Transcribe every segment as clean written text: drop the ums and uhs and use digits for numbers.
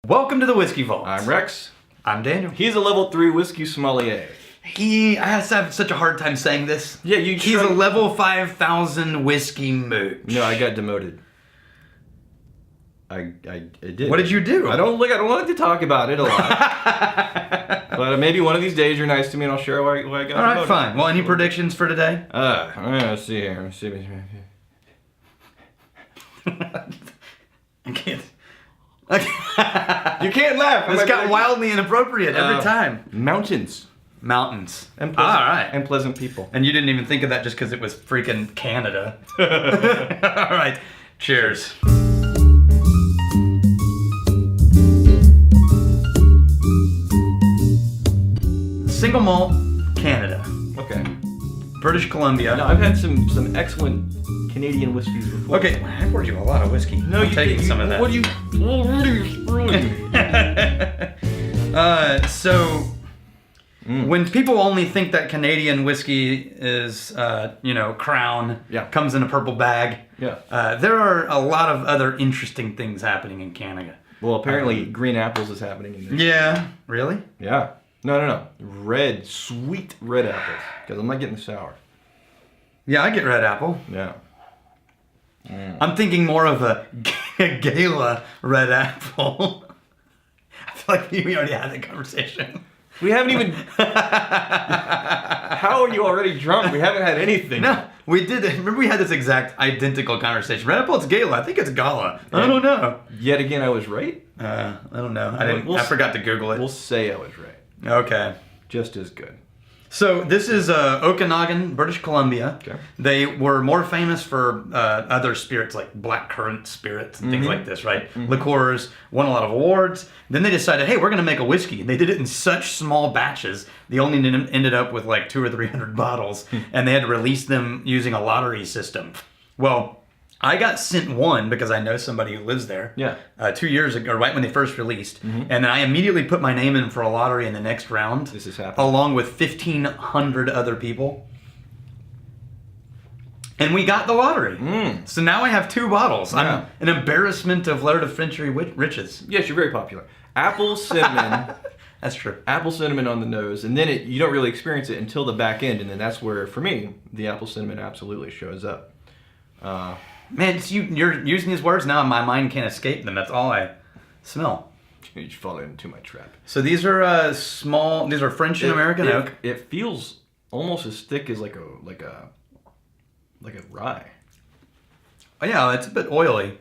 Welcome to the Whiskey Vault. I'm Rex. I'm Daniel. He's a level 3 whiskey sommelier. I have such a hard time saying this. Yeah, He's a level 5,000 whiskey mooch. No, I got demoted. I did. What did you do? I don't like to talk about it a lot. But maybe one of these days you're nice to me and I'll share why I got demoted. All right, fine. Well, any predictions for today? Let's see here. Let's see. I can't. You can't laugh. This got wildly inappropriate every time. Mountains. Mountains. And pleasant, all right. And pleasant people. And you didn't even think of that just because it was freaking Canada. All right. Cheers. Single malt, Canada. Okay. British Columbia. Now, I've had some excellent Canadian whiskeys before. Okay, I poured you a lot of whiskey. No, I'm taking some of that. What do you? When people only think that Canadian whiskey is, Crown, comes in a purple bag, there are a lot of other interesting things happening in Canada. Well, apparently green apples is happening in there. Yeah, really? Yeah. No. Red, sweet red apples. Because I'm not getting sour. Yeah, I get red apple. Yeah. I'm thinking more of a gala red apple. I feel like we already had that conversation. We haven't even... How are you already drunk? We haven't had anything. No, we did. Remember we had this exact identical conversation. Red apple, it's gala. I think it's gala. I don't know. Yet again, I was right? I don't know. I forgot to Google it. We'll say I was right. Okay. Just as good. So this is Okanagan, British Columbia. Okay. They were more famous for other spirits like blackcurrant spirits and things like this, right? Liqueurs, won a lot of awards. Then they decided, hey, we're going to make a whiskey. And they did it in such small batches. They only ended up with like 200 or 300 bottles. And they had to release them using a lottery system. Well, I got sent one because I know somebody who lives there. Yeah. 2 years ago, right when they first released. And then I immediately put my name in for a lottery in the next round. This is happening. Along with 1,500 other people. And we got the lottery. So now I have 2 bottles. Yeah. I'm an embarrassment of Laird of Fintry riches. Yes, you're very popular. Apple cinnamon. That's true. Apple cinnamon on the nose. And then you don't really experience it until the back end. And then that's where, for me, the apple cinnamon absolutely shows up. Man, you're using these words now and my mind can't escape them. That's all I smell. You fall into my trap. So these are these are French and American oak. It feels almost as thick as like a rye. Oh yeah, it's a bit oily.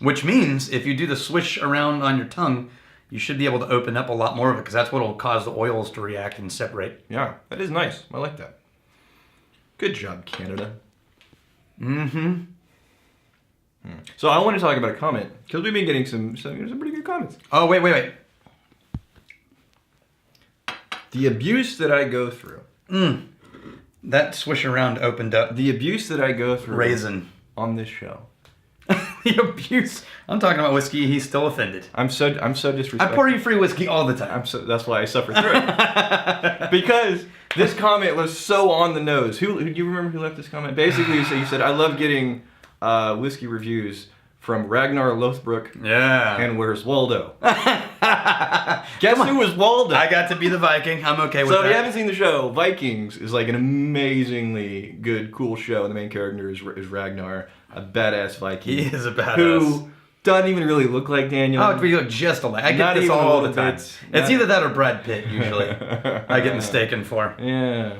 Which means if you do the swish around on your tongue, you should be able to open up a lot more of it because that's what will cause the oils to react and separate. Yeah, that is nice. I like that. Good job, Canada. So I want to talk about a comment because we've been getting some pretty good comments. Oh wait. The abuse that I go through. That swish around opened up. The abuse that I go through. Raisin. On this show. The abuse. I'm talking about whiskey. He's still offended. I'm so disrespectful. I pour you free whiskey all the time. That's why I suffer through it. Because this comment was so on the nose. Do you remember who left this comment? Basically, he said, "I love getting whiskey reviews from Ragnar Lothbrok. Yeah. And where's Waldo?" Guess who was Waldo? I got to be the Viking. I'm okay with that. So if you haven't seen the show, Vikings is like an amazingly good, cool show. And the main character is Ragnar, a badass Viking. He is a badass. Who doesn't even really look like Daniel. Oh, we look just alike. I get this all the time. It's either that or Brad Pitt, usually. I get mistaken for. Yeah.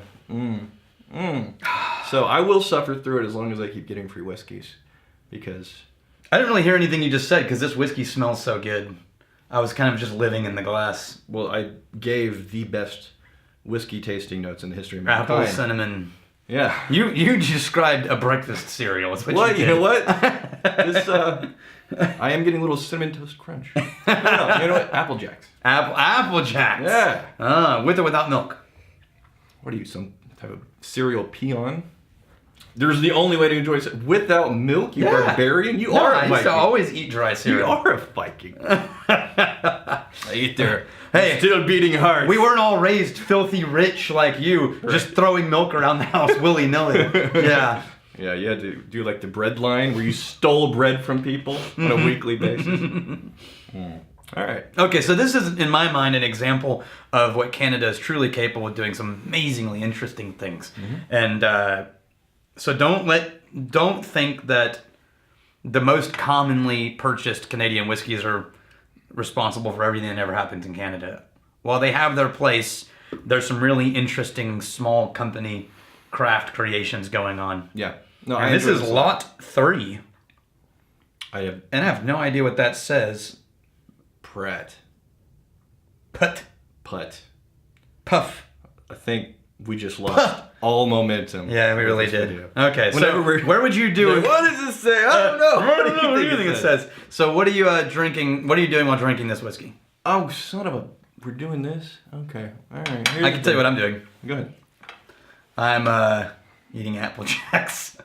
So I will suffer through it as long as I keep getting free whiskeys. Because... I didn't really hear anything you just said because this whiskey smells so good. I was kind of just living in the glass. Well, I gave the best whiskey tasting notes in the history of mankind. Apple, cinnamon. Yeah. You described a breakfast cereal. Is what you did. You know what? I am getting a little cinnamon toast crunch. No, you know what? Apple Jacks. Apple Jacks. Yeah. With or without milk? What are you, some type of cereal peon? There's the only way to enjoy it without milk, you barbarian. You are a Viking. I used to always eat dry cereal. You are a Viking. I eat there. Hey, still beating hearts. We weren't all raised filthy rich like you, just throwing milk around the house willy-nilly. Yeah. Yeah, you had to do like the bread line where you stole bread from people on a weekly basis. All right. Okay, so this is, in my mind, an example of what Canada is truly capable of doing, some amazingly interesting things. And so don't think that the most commonly purchased Canadian whiskeys are responsible for everything that ever happens in Canada. While they have their place, there's some really interesting small company craft creations going on. Yeah. No, And this is lot 3. I have no idea what that says. Pratt. Put. Putt. Puff. I think we just lost all momentum. Yeah, we really with did. this video. Okay, Whenever so we're- what would you do? What does this say? I don't know. What do you think it says? So what are you drinking? What are you doing while drinking this whiskey? Oh, son of a... We're doing this? Okay. All right. I can tell you what I'm doing. Go ahead. I'm eating Apple Jacks.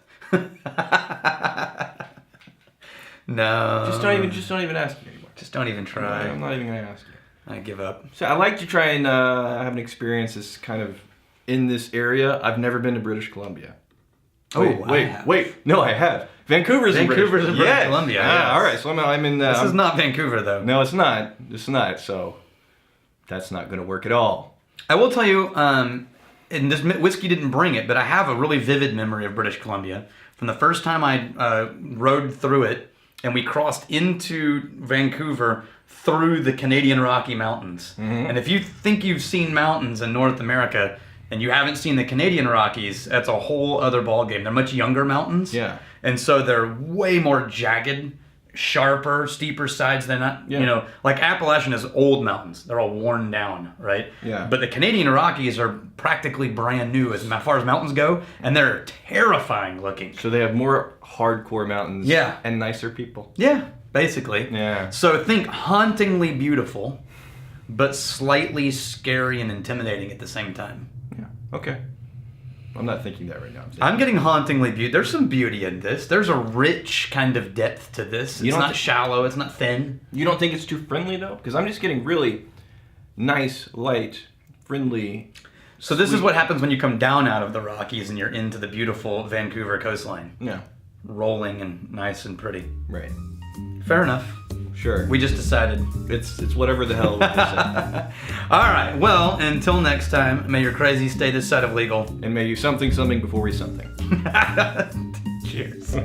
No. Just don't even ask me anymore. Just don't even try. I'm not even gonna ask you. I give up. So I like to try and have an experience that's kind of in this area. I've never been to British Columbia. Wait. No, I have. Vancouver's in British Columbia. Ah, Yes. all right. So I'm in. This is not Vancouver, though. No, it's not. It's not. So that's not going to work at all. I will tell you, and this whiskey didn't bring it, but I have a really vivid memory of British Columbia from the first time I rode through it, and we crossed into Vancouver through the Canadian Rocky Mountains. And if you think you've seen mountains in North America and you haven't seen the Canadian Rockies, that's a whole other ballgame. They're much younger mountains. Yeah. And so they're way more jagged, sharper, steeper sides. They're not, like Appalachian is old mountains. They're all worn down, right? Yeah. But the Canadian Rockies are practically brand new as far as mountains go, and they're terrifying looking. So they have more hardcore mountains. Yeah. And nicer people. Yeah, basically. Yeah. So think hauntingly beautiful, but slightly scary and intimidating at the same time. Yeah. Okay. I'm not thinking that right now. I'm getting hauntingly beautiful. There's some beauty in this. There's a rich kind of depth to this. It's not shallow. It's not thin. You don't think it's too friendly, though? Because I'm just getting really nice, light, friendly. So this is what happens when you come down out of the Rockies and you're into the beautiful Vancouver coastline. Yeah. Rolling and nice and pretty. Right. Fair enough. Sure. We just decided. It's whatever the hell we decide. All right. Well, until next time, may your crazy stay this side of legal. And may you something before we something. Cheers.